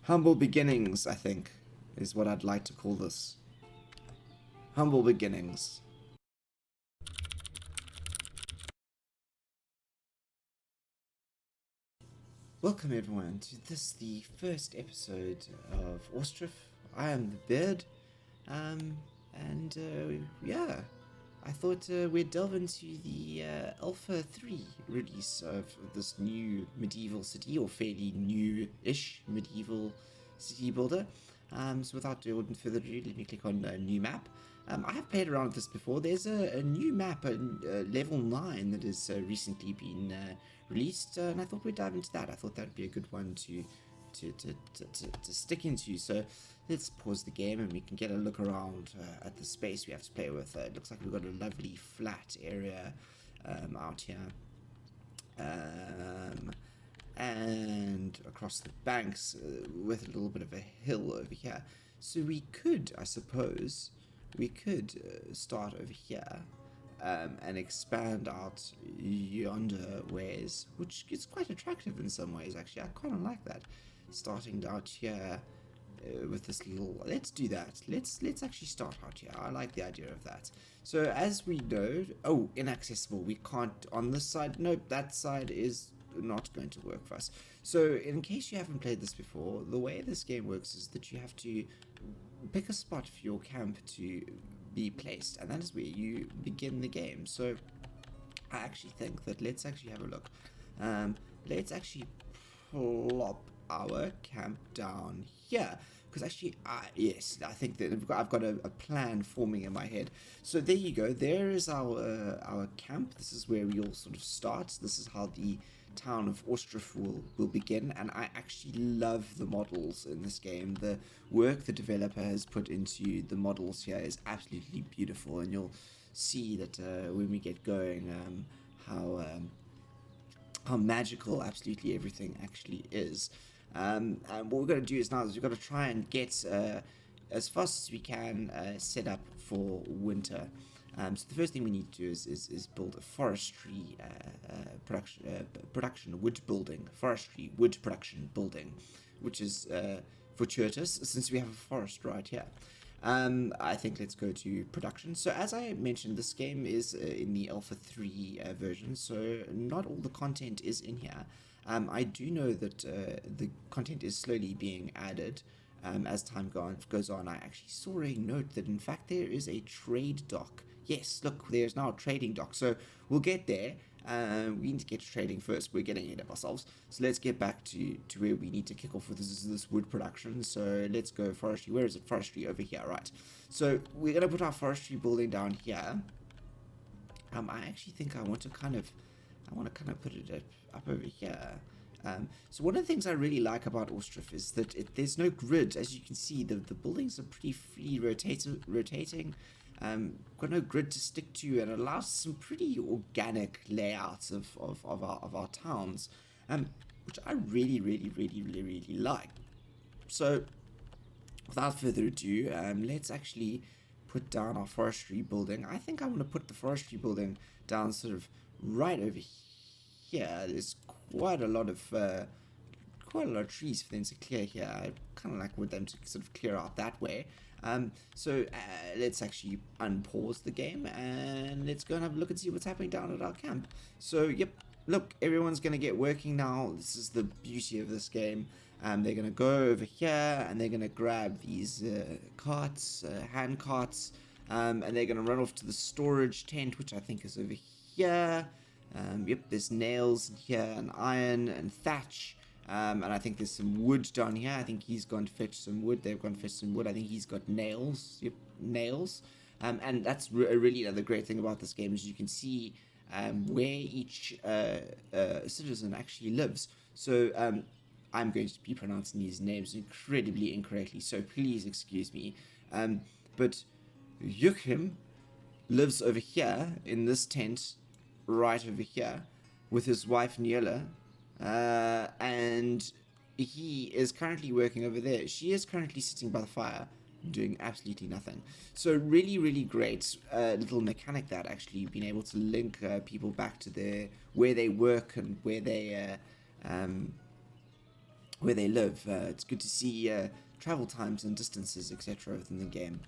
Humble beginnings, I think, is what I'd like to call this. Humble beginnings. Welcome everyone to the first episode of Ostriv. I am the beard, yeah, I thought we'd delve into the Alpha 3 release of this new medieval city, or fairly new-ish medieval city builder. So without doing further ado, let me click on a new map. I have played around with this before. There's a new map, level 9, that has recently been released, and I thought we'd dive into that. I thought that would be a good one to stick into. So let's pause the game and we can get a look around at the space we have to play with. It looks like we've got a lovely flat area out here. And across the banks with a little bit of a hill over here. So we could, I suppose, start over here and expand out yonder ways, which is quite attractive in some ways, actually. I kind of like that. Starting out here with this little... Let's do that. Let's actually start out here. I like the idea of that. So as we know... Oh, inaccessible. We can't... On this side... Nope, that side is not going to work for us. So in case you haven't played this before, the way this game works is that you have to pick a spot for your camp to be placed, and that is where you begin the game. So I actually think that let's actually have a look. Let's actually plop our camp down here, because actually yes, I think that I've got a plan forming in my head. So there you go, there is our camp. This is where we all sort of start. This is how the town of Ostriv will begin, and I actually love the models in this game. The work the developer has put into the models here is absolutely beautiful, and you'll see that when we get going how magical absolutely everything actually is. And what we're going to do is we've got to try and get as fast as we can set up for winter. So the first thing we need to do is build a forestry production wood building, forestry wood production building, which is fortuitous since we have a forest right here. I think let's go to production. So as I mentioned, this game is in the Alpha 3 version, so not all the content is in here. I do know that the content is slowly being added as time goes on. I actually saw a note that in fact there is a trade dock. Yes, look, there's now a trading dock. So we'll get there. We need to get to trading first. We're getting ahead of ourselves. So let's get back to where we need to kick off with this wood production. So let's go forestry. Where is it? Forestry over here, right? So we're going to put our forestry building down here. I actually think I want to kind of put it up over here. So one of the things I really like about Ostriv is that there's no grid. As you can see, the buildings are pretty freely rotating. Got no grid to stick to, and allows some pretty organic layouts of our towns, which I really like. So without further ado, let's actually put down our forestry building. I think I want to put the forestry building down sort of right over here. There's quite a lot of trees for them to clear here. I kind of like with them to sort of clear out that way. So let's actually unpause the game and let's go and have a look and see what's happening down at our camp. So yep, look, everyone's going to get working now. This is the beauty of this game. They're going to go over here and they're going to grab these carts, hand carts, and they're going to run off to the storage tent, which I think is over here. Yep, there's nails here and iron and thatch. And I think there's some wood down here. I think he's gone to fetch some wood. They've gone to fetch some wood. I think he's got nails. Yep, nails. And that's really another great thing about this game is you can see where each citizen actually lives. So I'm going to be pronouncing these names incredibly incorrectly, so please excuse me. But Joachim lives over here in this tent right over here with his wife Niela. And he is currently working over there. She is currently sitting by the fire doing absolutely nothing. So really great little mechanic, that actually being able to link people back to where they work and where they where they live. It's good to see travel times and distances, etc., within the game.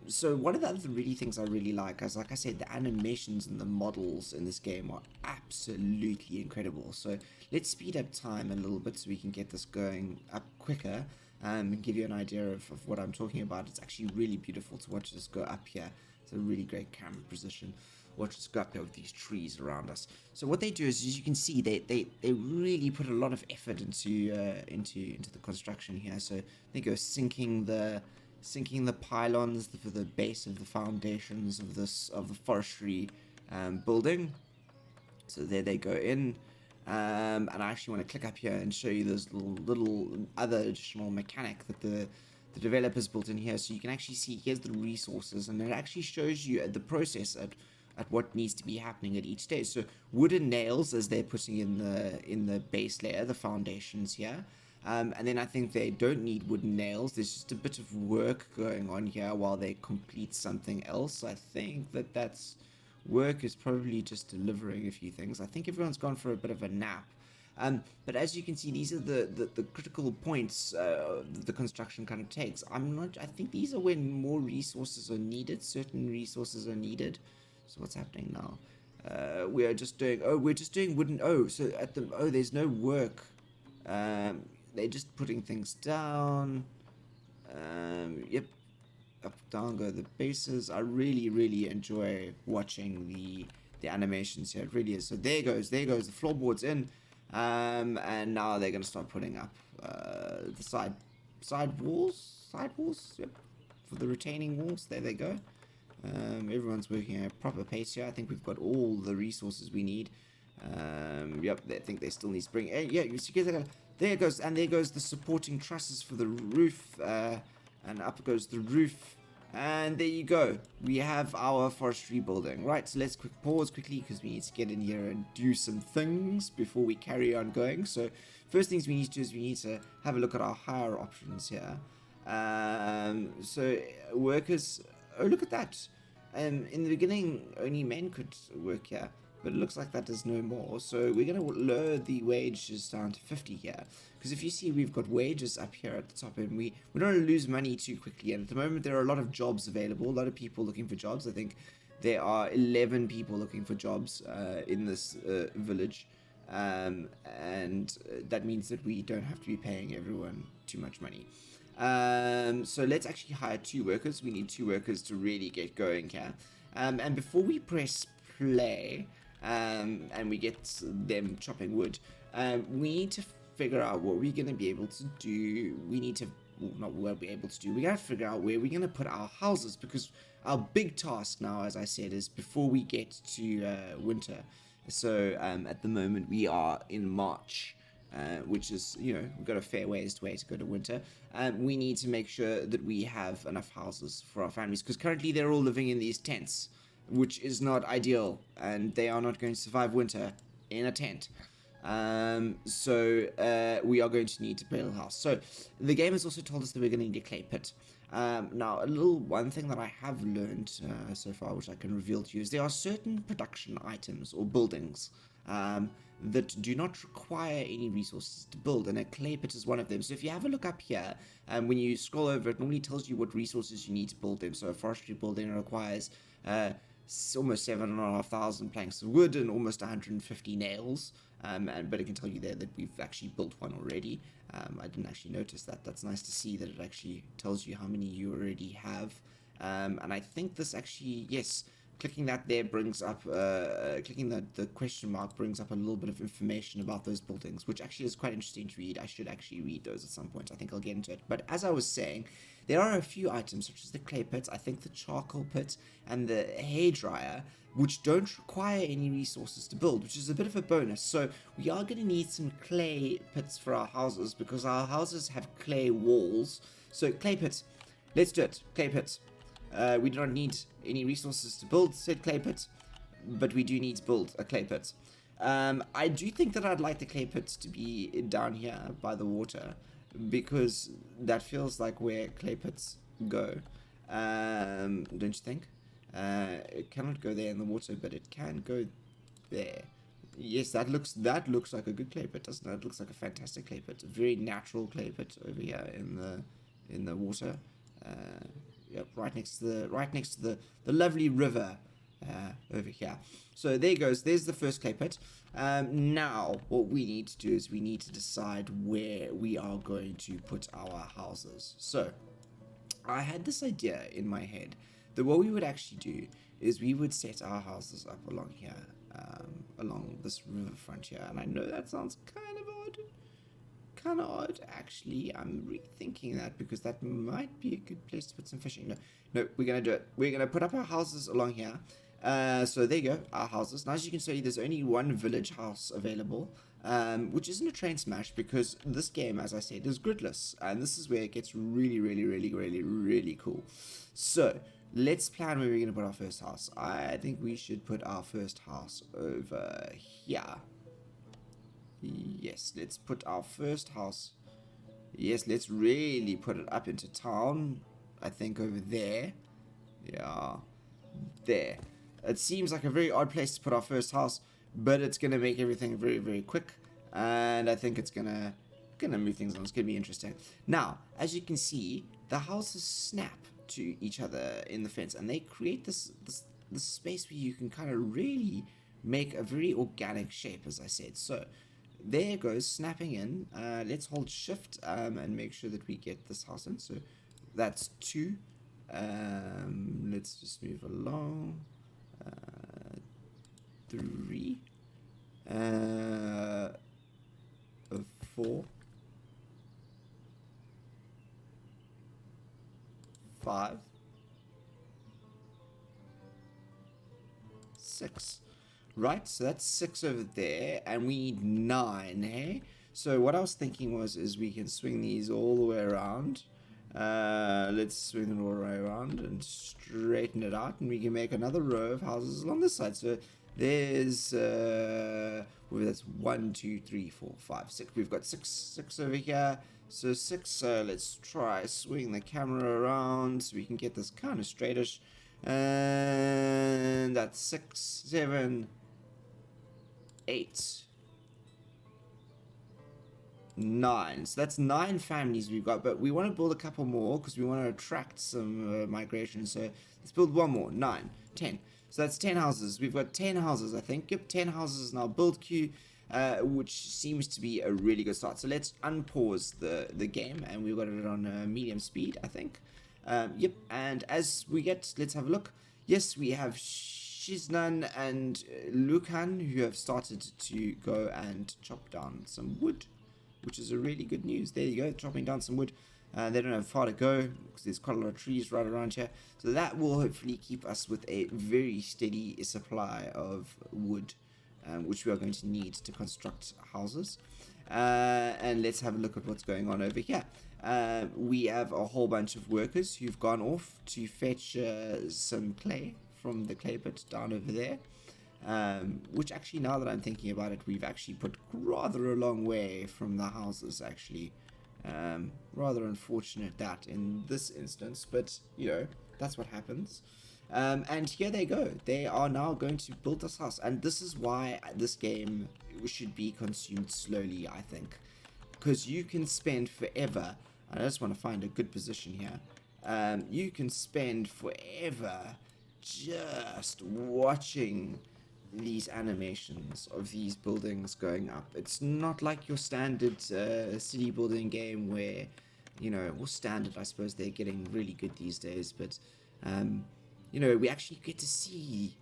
So one of the other really things I really like is, like I said, the animations and the models in this game are absolutely incredible. So let's speed up time a little bit so we can get this going up quicker, and give you an idea of what I'm talking about. It's actually really beautiful to watch this go up here. It's a really great camera position. Watch us go up there with these trees around us. So what they do is, as you can see, they really put a lot of effort into the construction here. So they go sinking the pylons for the base of the foundations of the forestry building. So there they go in. And I actually want to click up here and show you this little other additional mechanic that the developers built in here. So you can actually see here's the resources, and it actually shows you the process at what needs to be happening at each stage. So wooden nails, as they're putting in the base layer, the foundations here. And then I think they don't need wooden nails. There's just a bit of work going on here while they complete something else. I think that's work is probably just delivering a few things. I think everyone's gone for a bit of a nap. But as you can see, these are the critical points the construction kind of takes. I think these are when more resources are needed. Certain resources are needed. So what's happening now? We're just doing wooden. There's no work. They're just putting things down. Yep. Up, down go the bases. I really enjoy watching the animations here. It really is. So there goes the floorboards in. And now they're gonna start putting up the side walls. Yep. For the retaining walls. There they go. Everyone's working at a proper pace here. I think we've got all the resources we need. Yep, I think they still need spring. Yeah, you see that. There goes the supporting trusses for the roof. And up goes the roof. And there you go. We have our forestry building. Right, so let's pause quickly because we need to get in here and do some things before we carry on going. So first things we need to do is we need to have a look at our hire options here. So workers, oh look at that. In the beginning only men could work here, but it looks like that is no more. So we're going to lower the wages down to 50 here. Because if you see, we've got wages up here at the top, and we don't want to lose money too quickly. And at the moment, there are a lot of jobs available, a lot of people looking for jobs. I think there are 11 people looking for jobs in this village. And that means that we don't have to be paying everyone too much money. So let's actually hire 2 workers. We need 2 workers to really get going here. And before we press play, and we get them chopping wood, we need to figure out what we're going to be able to do. We need to, well, not what we're able to do, we got to figure out where we're going to put our houses, because our big task now, as I said, is before we get to winter. So at the moment we are in March, which is, we've got a fair ways to go to winter. We need to make sure that we have enough houses for our families, because currently they're all living in these tents, which is not ideal, and they are not going to survive winter in a tent. So we are going to need to build a house. So the game has also told us that we're going to need a clay pit. Now, one thing that I have learned so far, which I can reveal to you, is there are certain production items or buildings that do not require any resources to build, and a clay pit is one of them. So if you have a look up here, when you scroll over, it normally tells you what resources you need to build them. So a forestry building requires almost 7,500 planks of wood and almost 150 nails. But it can tell you there that we've actually built one already. I didn't actually notice that. That's nice to see that it actually tells you how many you already have. And I think this actually, yes, clicking that there brings up, clicking the question mark brings up a little bit of information about those buildings, which actually is quite interesting to read. I should actually read those at some point. I think I'll get into it. But as I was saying, there are a few items, such as the clay pit, I think the charcoal pit, and the hairdryer, which don't require any resources to build, which is a bit of a bonus. So we are going to need some clay pits for our houses, because our houses have clay walls. So clay pits, let's do it. Clay pits. We do not need any resources to build said clay pit, but we do need to build a clay pit. I do think that I'd like the clay pits to be down here by the water, because that feels like where clay pits go. Don't you think? It cannot go there in the water, but it can go there. Yes, that looks like a good clay pit, doesn't it? It looks like a fantastic clay pit. A very natural clay pit over here in the water. Uh, yep, right next to the lovely river over here. So there goes. There's the first clay pit. Now what we need to do is we need to decide where we are going to put our houses. So I had this idea in my head that what we would actually do is we would set our houses up along here, along this riverfront here. And I know that sounds kind of odd actually. I'm rethinking that because that might be a good place to put some fishing. No, we're gonna do it. We're gonna put up our houses along here. So there you go, our houses. Now, as you can see, there's only one village house available, which isn't a train smash because this game, as I said, is gridless, and this is where it gets really, really, really, really, really cool. So let's plan where we're going to put our first house. I think we should put our first house over here. Yes, let's put our first house. Yes, let's really put it up into town. I think over there. Yeah, there. It seems like a very odd place to put our first house, but it's going to make everything very, very quick. And I think it's going to move things on. It's going to be interesting. Now, as you can see, the houses snap to each other in the fence, and they create this space where you can kind of really make a very organic shape, as I said. So there goes, snapping in. Let's hold shift and make sure that we get this house in. So that's 2. Let's just move along. 3. 4. 5. 6. Right, so that's 6 over there, and we need 9, hey? So what I was thinking is we can swing these all the way around. Let's swing it all the way around and straighten it out, and we can make another row of houses along this side. So there's that's 1, 2, 3, 4, 5, 6. We've got six over here. So 6. Let's try swing the camera around so we can get this kind of straightish. And that's 6, 7, 8, 9. So that's 9 families we've got, but we want to build a couple more because we want to attract some migration. So let's build one more. 9, 10. So that's 10 houses. We've got 10 houses, I think. Yep, 10 houses in our build queue, which seems to be a really good start. So let's unpause the game, and we've got it on medium speed, I think. Yep, and as we get, let's have a look. Yes, we have Shiznan and Lukan who have started to go and chop down some wood, which is a really good news. There you go, chopping down some wood. They don't have far to go because there's quite a lot of trees right around here. So that will hopefully keep us with a very steady supply of wood, which we are going to need to construct houses. And let's have a look at what's going on over here. We have a whole bunch of workers who've gone off to fetch some clay from the clay pit down over there. Which actually, now that I'm thinking about it, we've actually put rather a long way from the houses, actually. Rather unfortunate that in this instance, but you know, that's what happens. And here they go. They are now going to build this house, and this is why this game should be consumed slowly, I think, because you can spend forever. I just want to find a good position here. You can spend forever just watching these animations of these buildings going up. It's not like your standard city building game where, you know, or standard, I suppose they're getting really good these days, but you know, we actually get to see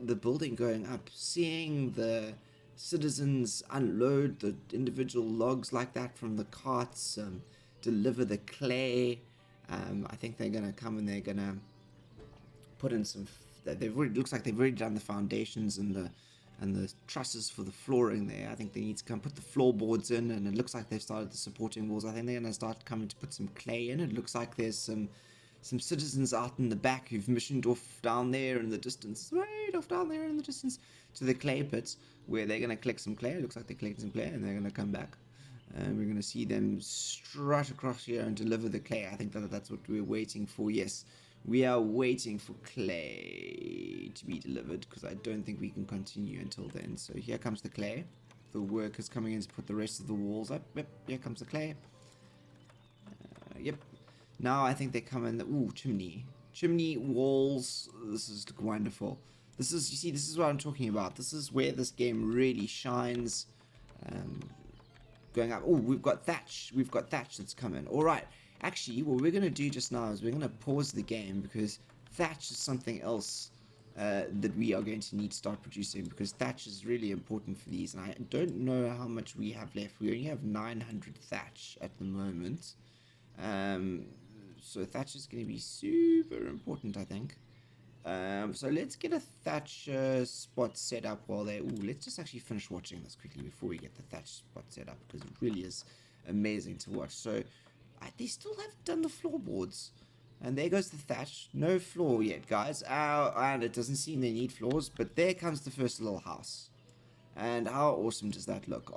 the building going up, seeing the citizens unload the individual logs like that from the carts, deliver the clay. I think they're gonna come and they're gonna put in some. Looks like they've already done the foundations and the trusses for the flooring there. I think they need to come put the floorboards in, and it looks like they've started the supporting walls. I think they're gonna start coming to put some clay in. It looks like there's some citizens out in the back who've missioned off down there in the distance, right off down there in the distance, to the clay pits where they're gonna collect some clay. It looks like they're collecting some clay, and they're gonna come back. And we're gonna see them strut across here and deliver the clay. I think that's what we're waiting for. Yes. We are waiting for clay to be delivered because I don't think we can continue until then. So here comes the clay. The workers coming in to put the rest of the walls up. Yep, here comes the clay. Yep. Now I think they come in. Ooh, chimney. Chimney, walls. This is wonderful. This is, you see, this is what I'm talking about. This is where this game really shines. Going up. Oh, we've got thatch. We've got thatch that's coming. All right. Actually, what we're going to do just now is we're going to pause the game because thatch is something else that we are going to need to start producing, because thatch is really important for these. And I don't know how much we have left. We only have 900 thatch at the moment. So thatch is going to be super important, I think. So let's get a thatch spot set up while they... Ooh, let's just actually finish watching this quickly before we get the thatch spot set up, because it really is amazing to watch. So they still haven't done the floorboards. And there goes the thatch. No floor yet, guys. And it doesn't seem they need floors, but there comes the first little house. And how awesome does that look?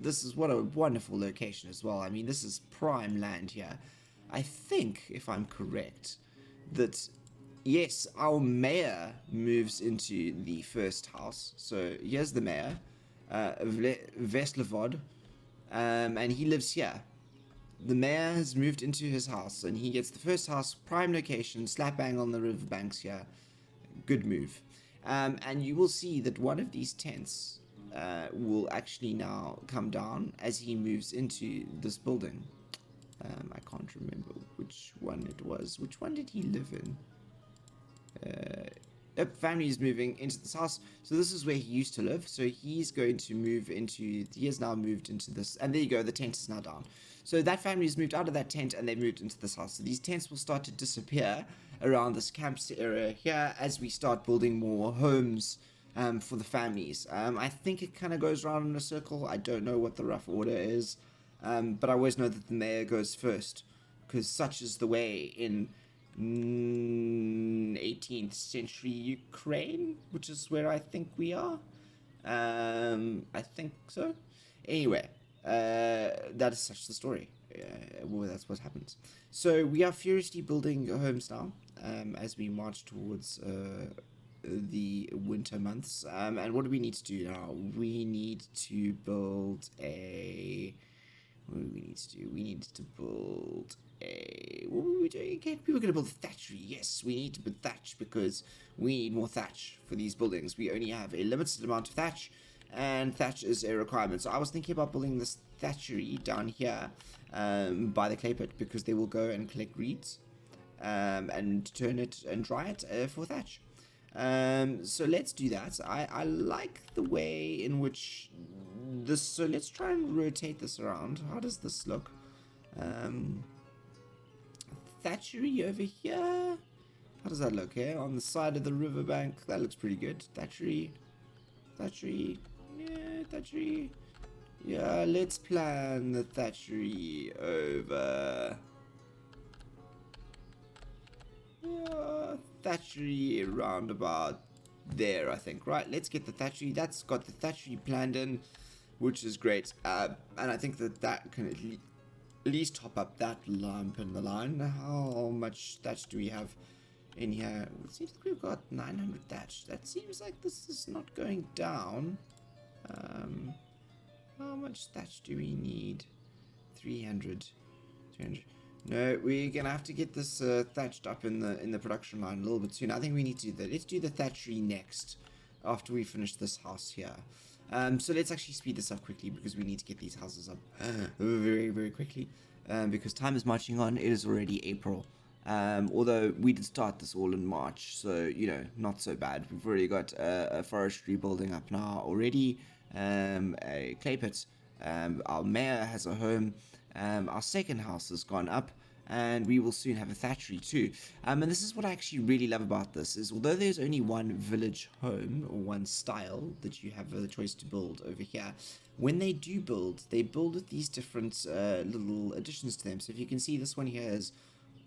This is what a wonderful location as well. I mean, this is prime land here. I think, if I'm correct, that... Yes, our mayor moves into the first house. So here's the mayor, Veslevod, and he lives here. The mayor has moved into his house, and he gets the first house, prime location, slap bang on the riverbanks here. Good move. And you will see that one of these tents will actually now come down as he moves into this building. I can't remember which one it was. Which one did he live in? Family is moving into this house, so this is where he used to live. So he's going to move into, he has now moved into this, and there you go, the tent is now down. So that family has moved out of that tent and they moved into this house. So these tents will start to disappear around this campsite area here as we start building more homes for the families. I think it kind of goes around in a circle. I don't know what the rough order is, but I always know that the mayor goes first, because such is the way in 18th century Ukraine, which is where I think we are. I think so. Anyway, that is such the story. Well, that's what happens. So we are furiously building homes now, as we march towards the winter months. And what do we need to do now? We need to build a... What do we need to do? We need to build a... What were we doing again? We were going to build a thatchery. Yes, we need to build thatch because we need more thatch for these buildings. We only have a limited amount of thatch, and thatch is a requirement. So I was thinking about building this thatchery down here by the clay pit, because they will go and collect reeds and turn it and dry it for thatch. So let's do that. I like the way in which this, so let's try and rotate this around. How does this look? Thatchery over here. How does that look here? On the side of the riverbank. That looks pretty good. Thatchery. Thatchery. Yeah, thatchery. Yeah, let's plan the thatchery over. Yeah, thatchery roundabout there, I think. Right, let's get the thatchery. That's got the thatchery planned in, which is great. And I think that can at least top up that lamp in the line. How much thatch do we have in here? It seems like we've got 900 thatch. That seems like this is not going down. How much thatch do we need? 300. 300. No, we're gonna have to get this thatched up in the production line a little bit soon. I think we need to do that. Let's do the thatchery next, after we finish this house here. So let's actually speed this up quickly, because we need to get these houses up very, very quickly. Because time is marching on. It is already April. Although we did start this all in March, so, you know, not so bad. We've already got a forestry building up now already. A clay pit. Our mayor has a home. Our second house has gone up, and we will soon have a thatchery too. And this is what I actually really love about this, is although there's only one village home, or one style, that you have the choice to build over here, when they do build, they build with these different little additions to them. So if you can see, this one here has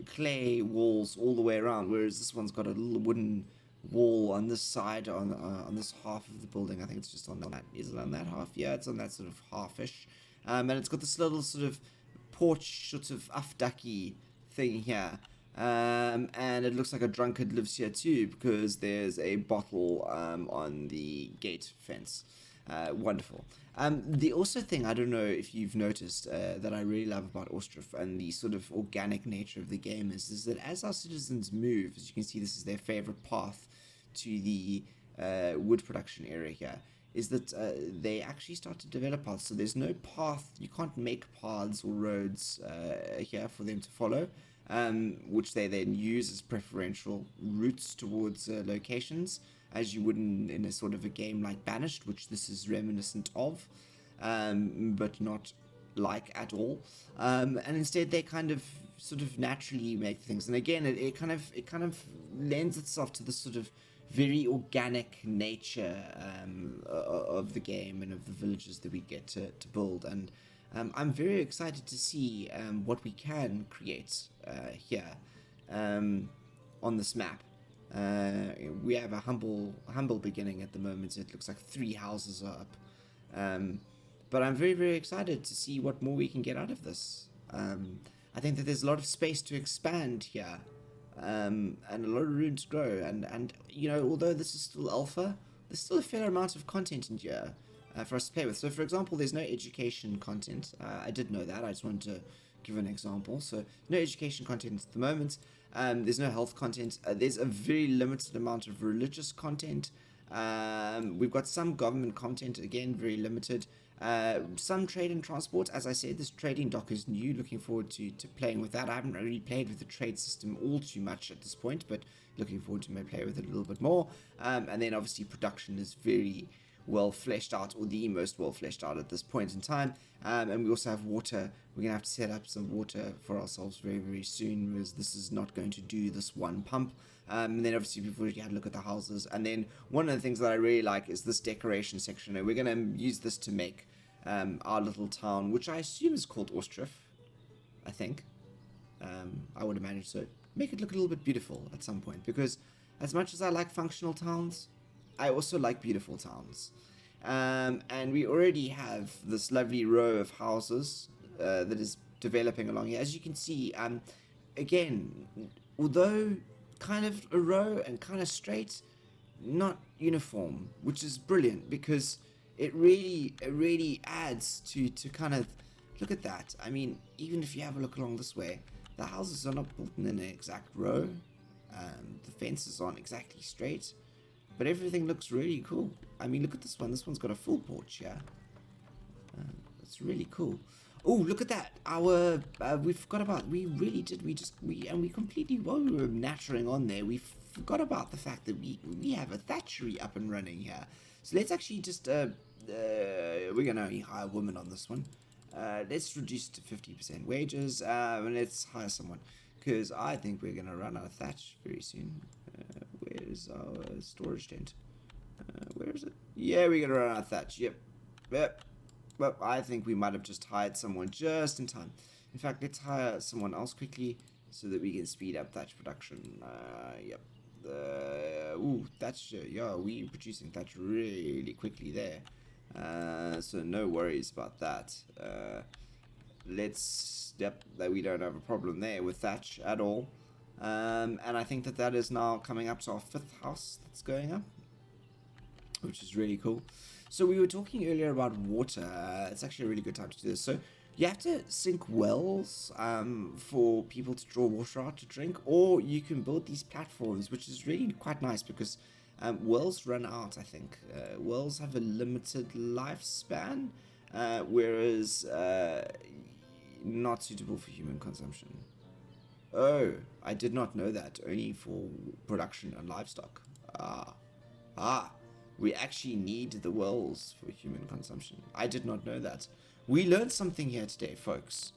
clay walls all the way around, whereas this one's got a little wooden wall on this side, on this half of the building. I think it's just on that. Is it on that half? Yeah, it's on that sort of halfish. And it's got this little sort of porch, sort of afdaki thing here. And it looks like a drunkard lives here too, because there's a bottle on the gate fence. Wonderful. The also thing, I don't know if you've noticed, that I really love about Ostriv and the sort of organic nature of the game is that as our citizens move, as you can see, this is their favorite path to the wood production area here, is that they actually start to develop paths. So there's no path, you can't make paths or roads here for them to follow, which they then use as preferential routes towards locations, as you would in a sort of a game like Banished, which this is reminiscent of, but not like at all. And instead they kind of sort of naturally make things. And again, it kind of lends itself to this sort of very organic nature of the game and of the villages that we get to build. And I'm very excited to see what we can create here on this map. We have a humble beginning at the moment. It looks like 3 houses are up. But I'm very, very excited to see what more we can get out of this. I think that there's a lot of space to expand here. And a lot of room to grow, and you know, although this is still alpha, there's still a fair amount of content in here for us to play with. So for example, there's no education content. I did know that, I just wanted to give an example. So no education content at the moment. There's no health content. There's a very limited amount of religious content. We've got some government content, again very limited. Some trade and transport. As I said, this trading dock is new. Looking forward to playing with that. I haven't really played with the trade system all too much at this point, but looking forward to maybe play with it a little bit more. And then obviously production is very well fleshed out, or the most well fleshed out at this point in time. And we also have water. We're going to have to set up some water for ourselves very, very soon, because this is not going to do this one pump. And then obviously we've already had a look at the houses. And then one of the things that I really like is this decoration section. And we're going to use this to make our little town, which I assume is called Ostriv, I think. I would imagine so. Make it look a little bit beautiful at some point, because as much as I like functional towns, I also like beautiful towns. And we already have this lovely row of houses that is developing along here. As you can see, again, although kind of a row and kind of straight, not uniform, which is brilliant, because it really adds to kind of, look at that. I mean, even if you have a look along this way, the houses are not built in an exact row. The fences aren't exactly straight, but everything looks really cool. I mean, look at this one. This one's got a full porch here. It's really cool. Oh, look at that. Our we forgot about. We really did. We completely, while we were nattering on there, we forgot about the fact that we have a thatchery up and running here. So let's actually just we're gonna only hire a woman on this one. Let's reduce to 50% wages, and let's hire someone, because I think we're gonna run out of thatch very soon. Where's our storage tent? Where is it? Yeah, we're gonna run out of thatch. Yep. Well, I think we might have just hired someone just in time. In fact, let's hire someone else quickly so that we can speed up thatch production. Yep. Thatch. Yeah, we're producing thatch really quickly there. So no worries about that. That we don't have a problem there with thatch at all. And I think that is now coming up to our 5th house that's going up, which is really cool. So we were talking earlier about water. It's actually a really good time to do this. So you have to sink wells for people to draw water out to drink, or you can build these platforms, which is really quite nice, because wells run out, I think. Wells have a limited lifespan, whereas not suitable for human consumption. Oh, I did not know that. Only for production and livestock. We actually need the wells for human consumption. I did not know that. We learned something here today, folks.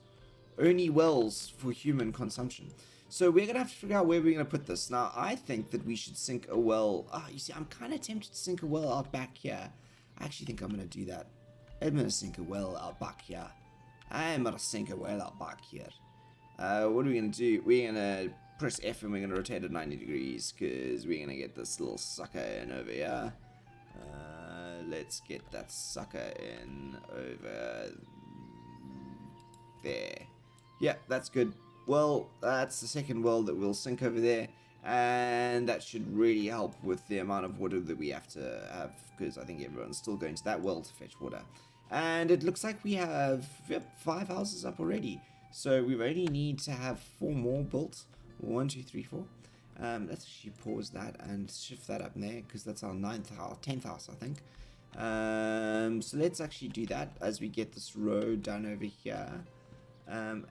Only wells for human consumption. So we're going to have to figure out where we're going to put this. Now, I think that we should sink a well. You see, I'm kind of tempted to sink a well out back here. I actually think I'm going to do that. I'm going to sink a well out back here. I'm going to sink a well out back here. What are we going to do? We're going to press F and we're going to rotate it 90 degrees, because we're going to get this little sucker in over here. Let's get that sucker in over there. Yeah, that's good. well, that's the second well that we'll sink over there. And that should really help with the amount of water that we have to have, because I think everyone's still going to that well to fetch water. And it looks like we have 5 houses up already. So we only need to have 4 more built. 1, 2, 3, 4. Let's actually pause that and shift that up there, because that's our 9th house, 10th house, I think. So let's actually do that as we get this road done over here.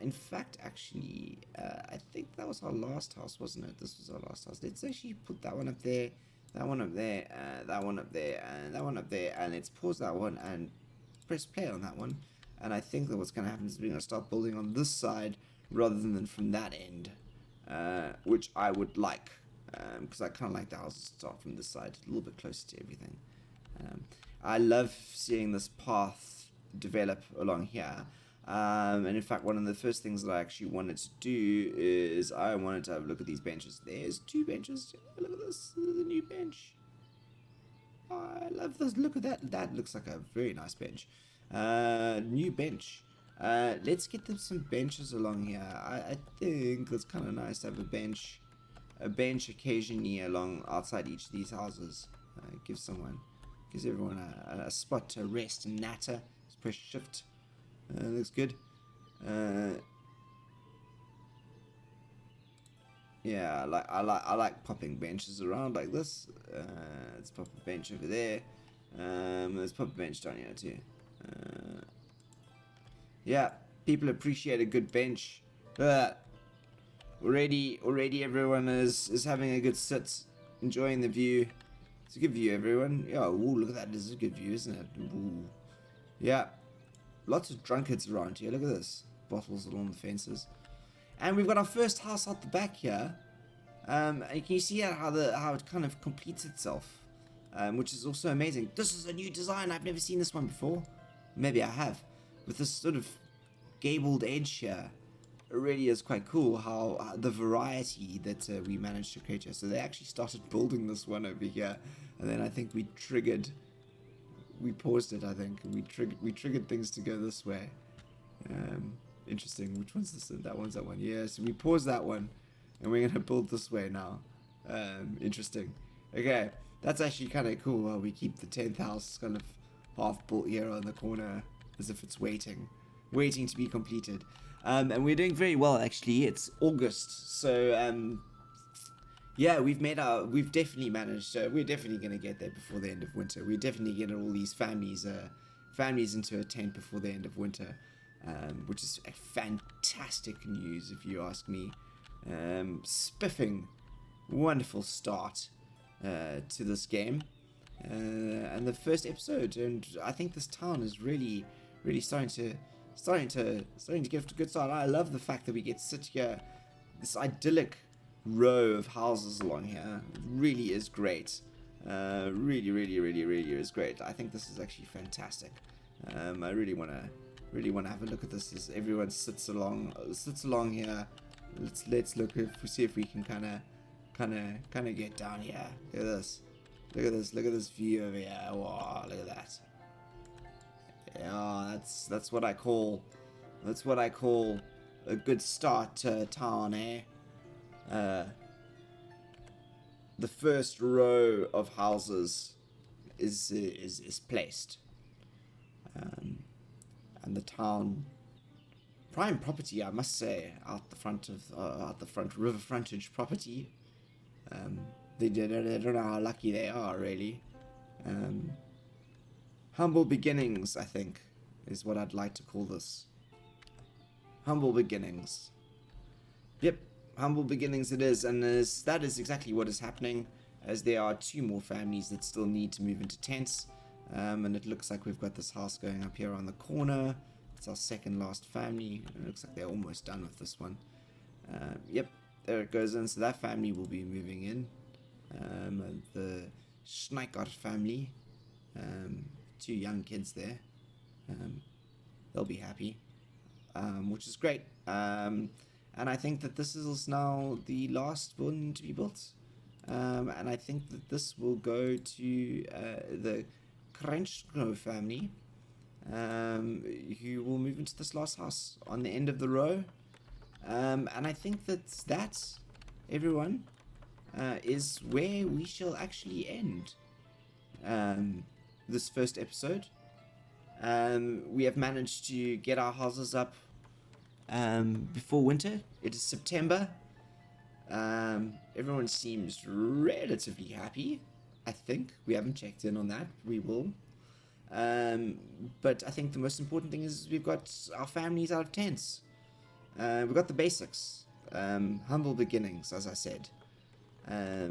In fact, actually, I think that was our last house, wasn't it? This was our last house. Let's actually put that one up there, that one up there, that one up there, and that one up there. And let's pause that one and press play on that one. And I think that what's going to happen is we're going to start building on this side rather than from that end, which I would like, because I kind of like the houses to start from this side, a little bit closer to everything. I love seeing this path develop along here. And in fact, one of the first things that I actually wanted to do is I wanted to have a look at these benches. There's 2 benches. Look at this. This is a new bench. I love this. Look at that. That looks like a very nice bench. New bench. Let's get them some benches along here. I think it's kind of nice to have a bench occasionally along outside each of these houses. Gives everyone a spot to rest and natter. Let's press shift. Looks good. Yeah, I like popping benches around like this. Let's pop a bench over there. Let's pop a bench down here too. Yeah, people appreciate a good bench. Already everyone is having a good sit, enjoying the view. It's a good view, everyone. Yeah, ooh, look at that. This is a good view, isn't it? Ooh. Yeah. Lots of drunkards around here. Look at this. Bottles along the fences. And we've got our first house out the back here. And can you see how it kind of completes itself? Which is also amazing. This is a new design. I've never seen this one before. Maybe I have. With this sort of gabled edge here. It really is quite cool how the variety that we managed to create here. So they actually started building this one over here. And then I think we paused it, I think. We triggered things to go this way. Interesting. Which one's this? That one's that one. Yeah, so we paused that one. And we're going to build this way now. Interesting. Okay. That's actually kind of cool how we keep the 10th house kind of half built here on the corner. As if it's waiting to be completed. And we're doing very well, actually. It's August. So, yeah, we've definitely managed. We're definitely going to get there before the end of winter. We're definitely getting all these families into a tent before the end of winter, which is a fantastic news, if you ask me. Spiffing, wonderful start to this game, and the first episode. And I think this town is really starting to get a good start. I love the fact that we get to sit here, this idyllic row of houses along here. It really is great. Really is great. I think this is actually fantastic. I really want to have a look at this as everyone sits along here. Let's look see if we can kind of get down here. Look at this view over here. Wow, look at that. Yeah, that's what I call a good start to town, eh? The first row of houses is placed, and the town prime property, I must say, out the front river frontage property. They don't know how lucky they are, really. Humble beginnings, I think, is what I'd like to call this. Humble beginnings. Yep, humble beginnings it is, and that is exactly what is happening, as there are 2 more families that still need to move into tents, and it looks like we've got this house going up here on the corner. It's our second last family, and it looks like they're almost done with this one. Yep, there it goes in, so that family will be moving in. The Schneikart family, 2 young kids there, they'll be happy, which is great. And I think that this is now the last one to be built, and I think that this will go to the Krenschko family, who will move into this last house on the end of the row. And I think that everyone, is where we shall actually end this first episode. We have managed to get our houses up before winter. It is September. Everyone seems relatively happy. I think we haven't checked in on that. We will. But I think the most important thing is we've got our families out of tents. We've got the basics. Humble beginnings, as I said.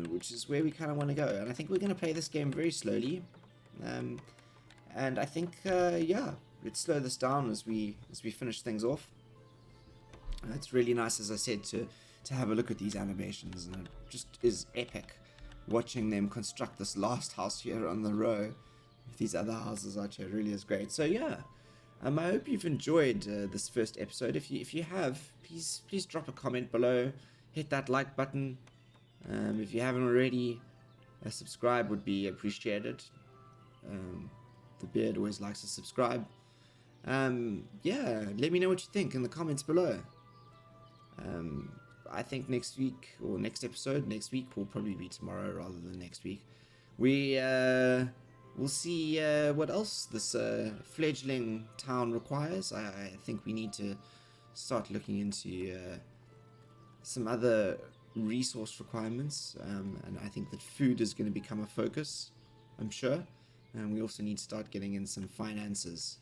Which is where we kind of want to go. And I think we're going to play this game very slowly. And I think, let's slow this down as we finish things off. It's really nice, as I said, to have a look at these animations, and it just is epic watching them construct this last house here on the row with these other houses out here. It really is great. So yeah, I hope you've enjoyed this first episode. If you have, please drop a comment below, hit that like button. If you haven't already, a subscribe would be appreciated. The beard always likes to subscribe. Let me know what you think in the comments below. I think next week, or next episode, next week will probably be tomorrow rather than next week. We'll see what else this fledgling town requires. I think we need to start looking into some other resource requirements, and I think that food is going to become a focus, I'm sure. And we also need to start getting in some finances.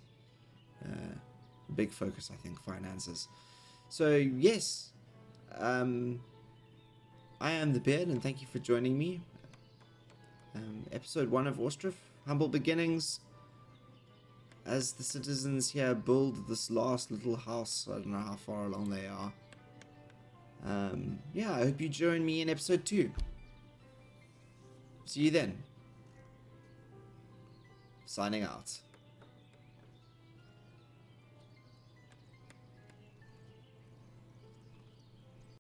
Big focus, I think, finances. So, yes, I am the Beard, and thank you for joining me. Episode 1 of Ostriv, Humble Beginnings. As the citizens here build this last little house, I don't know how far along they are. I hope you join me in episode 2. See you then. Signing out.